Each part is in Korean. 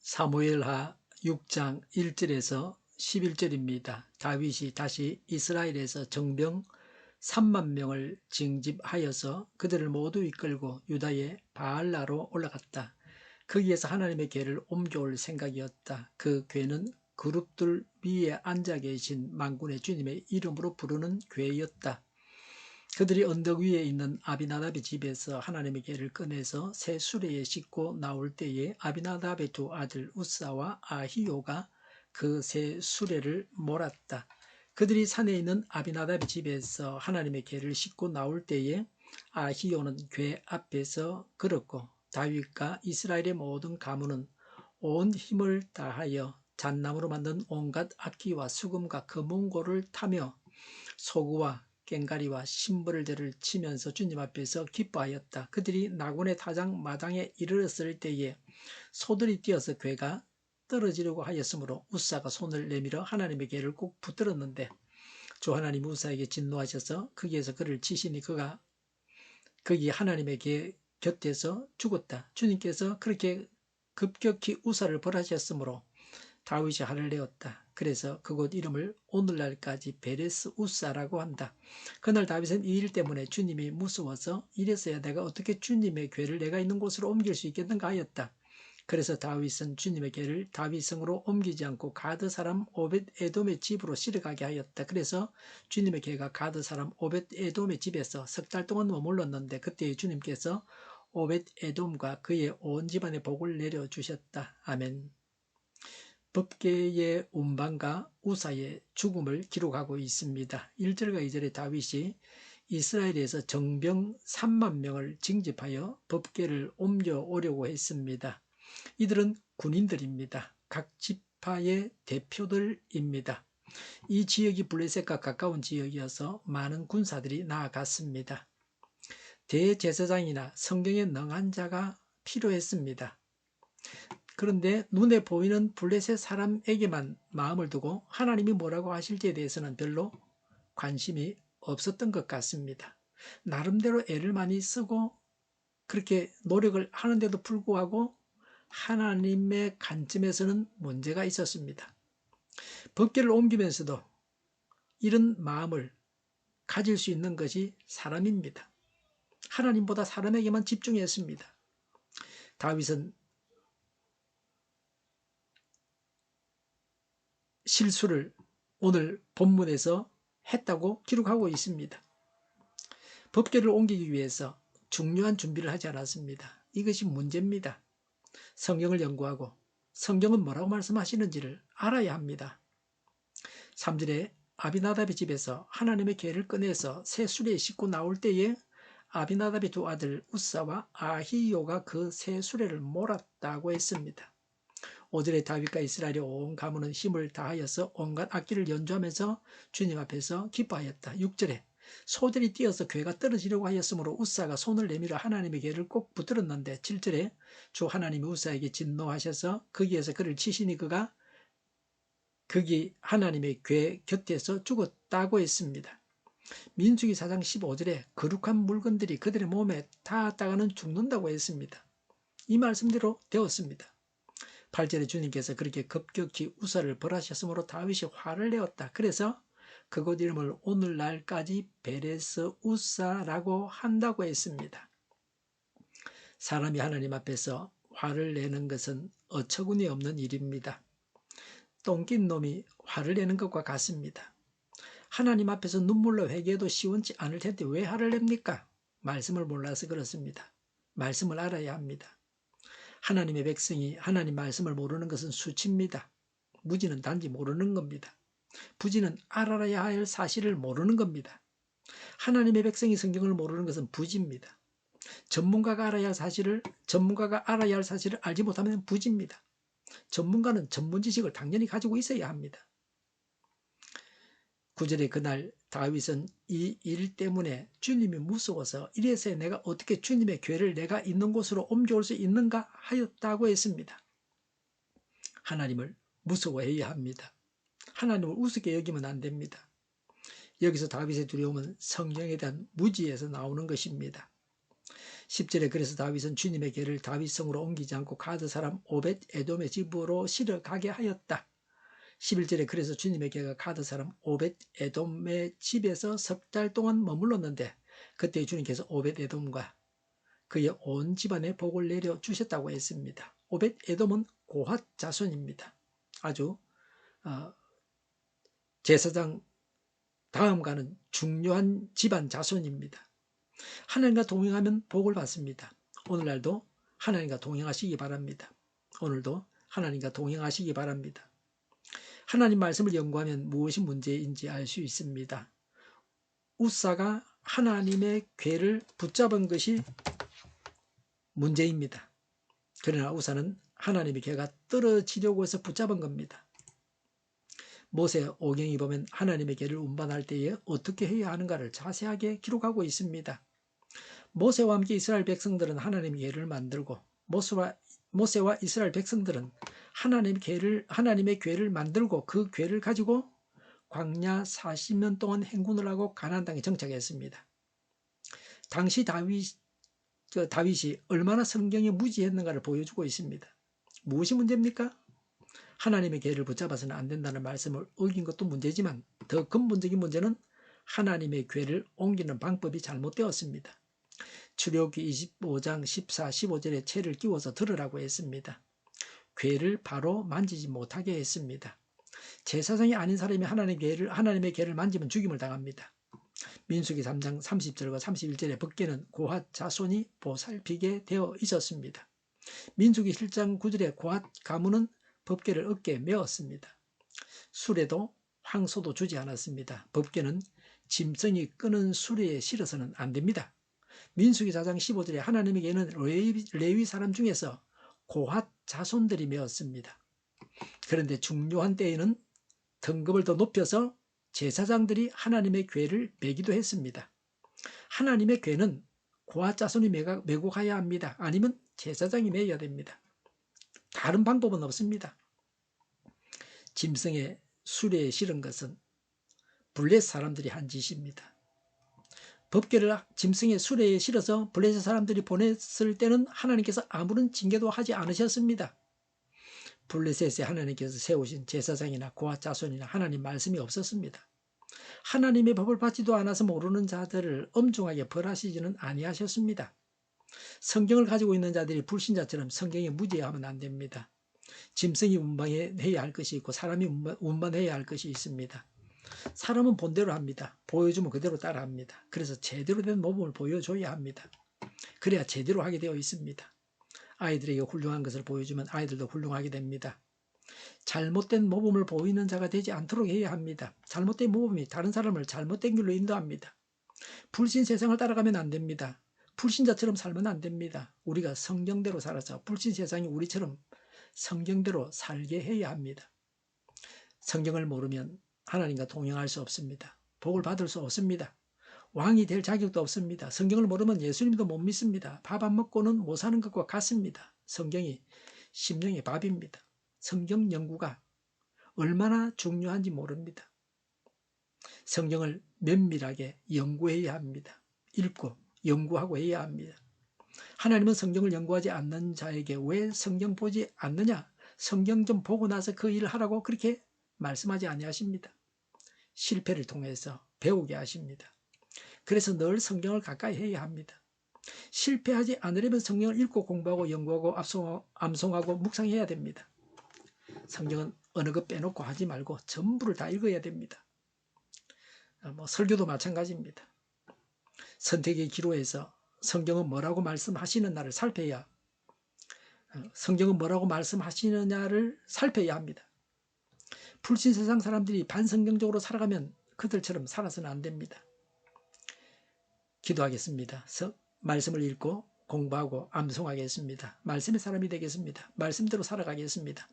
사무엘하 6장 1절에서 11절입니다. 다윗이 다시 이스라엘에서 정병 3만 명을 징집하여서 그들을 모두 이끌고 유다의 바알라로 올라갔다. 거기에서 하나님의 궤를 옮겨올 생각이었다. 그 궤는 그룹들 위에 앉아 계신 만군의 주님의 이름으로 부르는 궤였다. 그들이 언덕 위에 있는 아비나답의 집에서 하나님의 궤를 꺼내서 새 수레에 싣고 나올 때에 아비나답의 두 아들 우사와 아히요가 그 새 수레를 몰았다. 그들이 산에 있는 아비나답의 집에서 하나님의 궤를 싣고 나올 때에 아히요는 궤 앞에서 걸었고 다윗과 이스라엘의 모든 가문은 온 힘을 다하여 잣나무로 만든 온갖 악기와 수금과 금은고를 타며 소구와 꽹가리와 심벌들을 치면서 주님 앞에서 기뻐하였다. 그들이 나곤의 타작 마당에 이르렀을 때에 소들이 뛰어서 궤가 떨어지려고 하였으므로 우사가 손을 내밀어 하나님의 궤를 꼭 붙들었는데 주 하나님 우사에게 진노하셔서 거기에서 그를 치시니 그가 거기 하나님의 궤 곁에서 죽었다. 주님께서 그렇게 급격히 우사를 벌하셨으므로 다윗이 화를 내었다. 그래서 그곳 이름을 오늘날까지 베레스 우사라고 한다. 그날 다윗은 이 일 때문에 주님이 무서워서 이래서야 내가 어떻게 주님의 궤를 내가 있는 곳으로 옮길 수 있겠는가 하였다. 그래서 다윗은 주님의 궤를 다윗성으로 옮기지 않고 가드 사람 오벳 에돔의 집으로 실어가게 하였다. 그래서 주님의 궤가 가드 사람 오벳 에돔의 집에서 석 달 동안 머물렀는데 그때 주님께서 오벳 에돔과 그의 온 집안에 복을 내려주셨다. 아멘. 법궤의 운반과 우사의 죽음을 기록하고 있습니다. 1절과 2절에 다윗이 이스라엘에서 정병 3만 명을 징집하여 법궤를 옮겨오려고 했습니다. 이들은 군인들입니다. 각 지파의 대표들입니다. 이 지역이 블레셋과 가까운 지역이어서 많은 군사들이 나아갔습니다. 대제사장이나 성경에 능한 자가 필요했습니다. 그런데 눈에 보이는 블레셋 사람에게만 마음을 두고 하나님이 뭐라고 하실지에 대해서는 별로 관심이 없었던 것 같습니다. 나름대로 애를 많이 쓰고 그렇게 노력을 하는데도 불구하고 하나님의 관점에서는 문제가 있었습니다. 법궤를 옮기면서도 이런 마음을 가질 수 있는 것이 사람입니다. 하나님보다 사람에게만 집중했습니다. 다윗은 실수를 오늘 본문에서 했다고 기록하고 있습니다. 법궤를 옮기기 위해서 중요한 준비를 하지 않았습니다. 이것이 문제입니다. 성경을 연구하고 성경은 뭐라고 말씀하시는지를 알아야 합니다. 3절에 아비나답의 집에서 하나님의 궤를 꺼내서 새 수레에 싣고 나올 때에 아비나답의 두 아들 우사와 아히요가 그 새 수레를 몰았다고 했습니다. 5절에 다윗과 이스라엘의 온 가문은 힘을 다하여서 온갖 악기를 연주하면서 주님 앞에서 기뻐하였다. 6절에 소들이 뛰어서 궤가 떨어지려고 하였으므로 우사가 손을 내밀어 하나님의 궤를 꼭 붙들었는데 7절에 주 하나님이 우사에게 진노하셔서 거기에서 그를 치시니 그가 거기 하나님의 궤 곁에서 죽었다고 했습니다. 민수기 4장 15절에 거룩한 물건들이 그들의 몸에 닿았다가는 죽는다고 했습니다. 이 말씀대로 되었습니다. 8절에 주님께서 그렇게 급격히 우사를 벌하셨으므로 다윗이 화를 내었다. 그래서 그곳 이름을 오늘날까지 베레스 우사라고 한다고 했습니다. 사람이 하나님 앞에서 화를 내는 것은 어처구니 없는 일입니다. 똥낀 놈이 화를 내는 것과 같습니다. 하나님 앞에서 눈물로 회개해도 시원치 않을 텐데 왜 화를 냅니까? 말씀을 몰라서 그렇습니다. 말씀을 알아야 합니다. 하나님의 백성이 하나님 말씀을 모르는 것은 수치입니다. 무지는 단지 모르는 겁니다. 부지는 알아야 할 사실을 모르는 겁니다. 하나님의 백성이 성경을 모르는 것은 부지입니다. 전문가가 알아야 할 사실을 알지 못하면 부지입니다. 전문가는 전문 지식을 당연히 가지고 있어야 합니다. 9절에 그날 다윗은 이 일 때문에 주님이 무서워서 이래서 내가 어떻게 주님의 궤를 내가 있는 곳으로 옮겨올 수 있는가 하였다고 했습니다. 하나님을 무서워해야 합니다. 하나님을 우습게 여기면 안 됩니다. 여기서 다윗의 두려움은 성경에 대한 무지에서 나오는 것입니다. 10절에 그래서 다윗은 주님의 궤를 다윗성으로 옮기지 않고 가드 사람 오벳 에돔의 집으로 실어 가게 하였다. 11절에 그래서 주님의 궤가 가드 사람 오벳 에돔의 집에서 석 달 동안 머물렀는데 그때 주님께서 오벳 에돔과 그의 온 집안에 복을 내려 주셨다고 했습니다. 오벳 에돔은 고핫 자손입니다. 아주 제사장 다음가는 중요한 집안 자손입니다. 하나님과 동행하면 복을 받습니다. 오늘날도 하나님과 동행하시기 바랍니다. 오늘도 하나님과 동행하시기 바랍니다. 하나님 말씀을 연구하면 무엇이 문제인지 알 수 있습니다. 우사가 하나님의 궤를 붙잡은 것이 문제입니다. 그러나 우사는 하나님의 궤가 떨어지려고 해서 붙잡은 겁니다. 모세 오경이 보면 하나님의 궤를 운반할 때에 어떻게 해야 하는가를 자세하게 기록하고 있습니다. 모세와 함께 이스라엘 백성들은 하나님의 궤를 만들고 모세와 이스라엘 백성들은 하나님의 궤를 만들고 그 궤를 가지고 광야 40년 동안 행군을 하고 가나안 땅에 정착했습니다. 당시 다윗이 얼마나 성경에 무지했는가를 보여주고 있습니다. 무엇이 문제입니까? 하나님의 궤를 붙잡아서는 안 된다는 말씀을 어긴 것도 문제지만 더 근본적인 문제는 하나님의 궤를 옮기는 방법이 잘못되었습니다. 출애굽기 25장 14, 15절에 채를 끼워서 들으라고 했습니다. 궤를 바로 만지지 못하게 했습니다. 제사장이 아닌 사람이 하나님의 궤를 만지면 죽임을 당합니다. 민수기 3장 30절과 31절에 법궤는 고핫 자손이 보살피게 되어 있었습니다. 민수기 7장 9절에 고핫 가문은 법궤를 어깨에 메었습니다. 수레도 황소도 주지 않았습니다. 법궤는 짐승이 끄는 수레에 실어서는 안 됩니다. 민수기 4장 15절에 하나님의 궤는 레위 사람 중에서 고핫 자손들이 메었습니다. 그런데 중요한 때에는 등급을 더 높여서 제사장들이 하나님의 궤를 메기도 했습니다. 하나님의 궤는 고핫 자손이 메고 가야 합니다. 아니면 제사장이 메야 됩니다. 다른 방법은 없습니다. 짐승의 수레에 실은 것은 블레셋 사람들이 한 짓입니다. 법궤를 짐승의 수레에 실어서 블레셋 사람들이 보냈을 때는 하나님께서 아무런 징계도 하지 않으셨습니다. 블레셋에 하나님께서 세우신 제사장이나 고핫 자손이나 하나님 말씀이 없었습니다. 하나님의 법을 받지도 않아서 모르는 자들을 엄중하게 벌하시지는 아니하셨습니다. 성경을 가지고 있는 자들이 불신자처럼 성경에 무지하면 안 됩니다. 짐승이 운반해야 할 것이 있고 사람이 운반해야 할 것이 있습니다. 사람은 본대로 합니다. 보여주면 그대로 따라합니다. 그래서 제대로 된 모범을 보여줘야 합니다. 그래야 제대로 하게 되어 있습니다. 아이들에게 훌륭한 것을 보여주면 아이들도 훌륭하게 됩니다. 잘못된 모범을 보이는 자가 되지 않도록 해야 합니다. 잘못된 모범이 다른 사람을 잘못된 길로 인도합니다. 불신 세상을 따라가면 안 됩니다. 불신자처럼 살면 안 됩니다. 우리가 성경대로 살아서 불신 세상이 우리처럼 성경대로 살게 해야 합니다. 성경을 모르면 하나님과 동행할 수 없습니다. 복을 받을 수 없습니다. 왕이 될 자격도 없습니다. 성경을 모르면 예수님도 못 믿습니다. 밥 안 먹고는 못 사는 것과 같습니다. 성경이 심령의 밥입니다. 성경 연구가 얼마나 중요한지 모릅니다. 성경을 면밀하게 연구해야 합니다. 읽고 연구하고 해야 합니다. 하나님은 성경을 연구하지 않는 자에게 왜 성경 보지 않느냐? 성경 좀 보고 나서 그 일을 하라고 그렇게 말씀하지 아니하십니다. 실패를 통해서 배우게 하십니다. 그래서 늘 성경을 가까이 해야 합니다. 실패하지 않으려면 성경을 읽고 공부하고 연구하고 암송하고 묵상해야 됩니다. 성경은 어느 것 빼놓고 하지 말고 전부를 다 읽어야 됩니다. 설교도 마찬가지입니다. 선택의 기로에서 성경은 뭐라고 말씀하시는 나를 살펴야 성경은 뭐라고 말씀하시느냐를 살펴야 합니다. 불신 세상 사람들이 반성경적으로 살아가면 그들처럼 살아서는 안 됩니다. 기도하겠습니다. 말씀을 읽고 공부하고 암송하겠습니다. 말씀의 사람이 되겠습니다. 말씀대로 살아가겠습니다.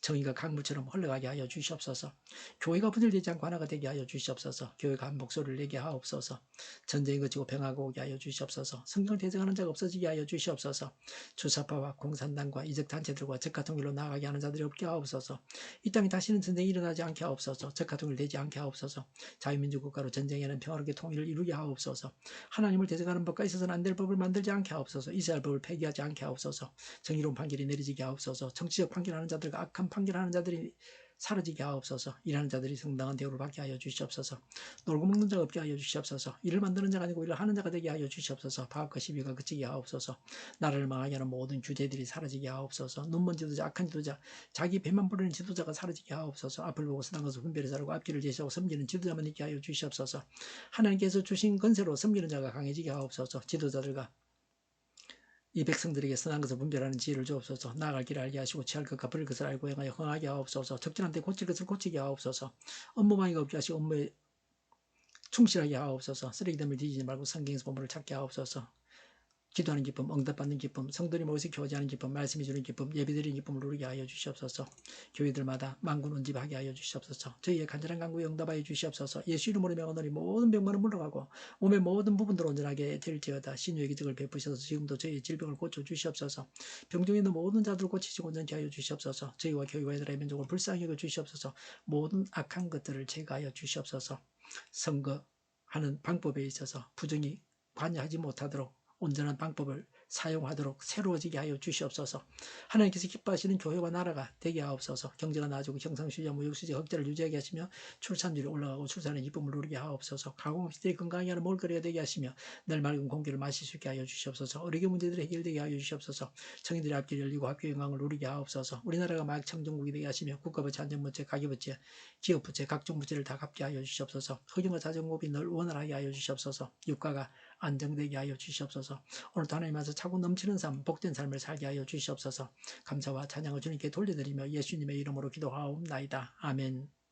정의가 강물처럼 흘러가게 하여 주시옵소서. 교회가 분열되지 않고 하나가 되게 하여 주시옵소서. 교회가 한 목소리를 내게 하옵소서. 전쟁이 그치고 평화가 오게 하여 주시옵소서. 성경을 대적하는 자가 없어지게 하여 주시옵소서. 주사파와 공산당과 이적단체들과 적가통일로 나아가게 하는 자들이 없게 하옵소서. 이 땅에 다시는 전쟁이 일어나지 않게 하옵소서. 적가통일되지 않게 하옵소서. 자유민주국가로 전쟁에는 평화롭게 통일을 이루게 하옵소서. 하나님을 대적하는 법과 있어서는 안 될 법을 만들지 않게 하옵소서. 이스라엘 법을 폐기하지 않게 하옵소서. 정의로운 판결이 내려지게 하옵소서. 정치적 판결하는 자들과 악한 판결하는 자들이 사라지게 하옵소서. 일하는 자들이 정당한 대우를 받게 하여 주시옵소서. 놀고 먹는 자가 없게 하여 주시옵소서. 일을 만드는 자가 아니고 일을 하는 자가 되게 하여 주시옵소서. 파업과 시비가 그치게 하옵소서. 나라를 망하게 하는 모든 주제들이 사라지게 하옵소서. 눈먼 지도자, 악한 지도자, 자기 배만 부르는 지도자가 사라지게 하옵소서. 앞을 보고 선한 것을 분별해 자르고 앞길을 제시하고 섬기는 지도자만 있게 하여 주시옵소서. 하나님께서 주신 권세로 섬기는 자가 강해지게 하옵소서. 지도자들과 이 백성들에게 선한 것을 분별하는 지혜를 주옵소서. 나아갈 길을 알게 하시고 취할 것과 버릴 것을 알고 행하여 흥하게 하옵소서. 적절한데 고칠 것을 고치게 하옵소서. 업무방해가 없게 하시고 업무에 충실하게 하옵소서. 쓰레기됨을 뒤지지 말고 성경에서 본문을 찾게 하옵소서. 기도하는 기쁨, 응답받는 기쁨, 성도들이 모여서 교제하는 기쁨, 말씀해 주는 기쁨, 예배드리는 기쁨을 누리게 하여 주시옵소서. 교회들마다 만군 운집하게 하여 주시옵소서. 저희의 간절한 간구에 응답하여 주시옵소서. 예수 이름으로 명하노니 모든 병만은 물러가고 몸의 모든 부분들 온전하게 될지어다. 신유의 기적을 베푸셔서 지금도 저희의 질병을 고쳐 주시옵소서. 병중에 있는 모든 자들을 고치시고 온전케 하여 주시옵소서. 저희와 교회와 이스라엘 민족을 불쌍히 여겨 주시옵소서. 모든 악한 것들을 제거하여 주시옵소서. 선거하는 방법에 있어서 부정이 관여하지 못하도록 온전한 방법을 사용하도록 새로워지게 하여 주시옵소서. 하나님께서 기뻐하시는 교회와 나라가 되게 하옵소서. 경제가 나아지고 경상수지와 무역수지 흑자를 유지하게 하시며 출산율이 올라가고 출산의 기쁨을 누리게 하옵소서. 가공업시들이 건강하게 하는 먹을거리가 되게 하시며 늘 맑은 공기를 마실 수 있게 하여 주시옵소서. 어려운 문제들이 해결되게 하여 주시옵소서. 청인들의 앞길 열리고 학교 영광을 누리게 하옵소서. 우리나라가 마약 청정국이 되게 하시며 국가부채, 안전부채, 가계부채, 기업부채, 각종 부채를 다 갚게 하여 주시옵소서. 흑연과 자전거비 늘 원활하게 하여 주시옵소서. 유가가 안정되게 하여 주시옵소서. 오늘도 하나님 앞에서 차고 넘치는 삶, 복된 삶을 살게 하여 주시옵소서. 감사와 찬양을 주님께 돌려드리며 예수님의 이름으로 기도하옵나이다. 아멘.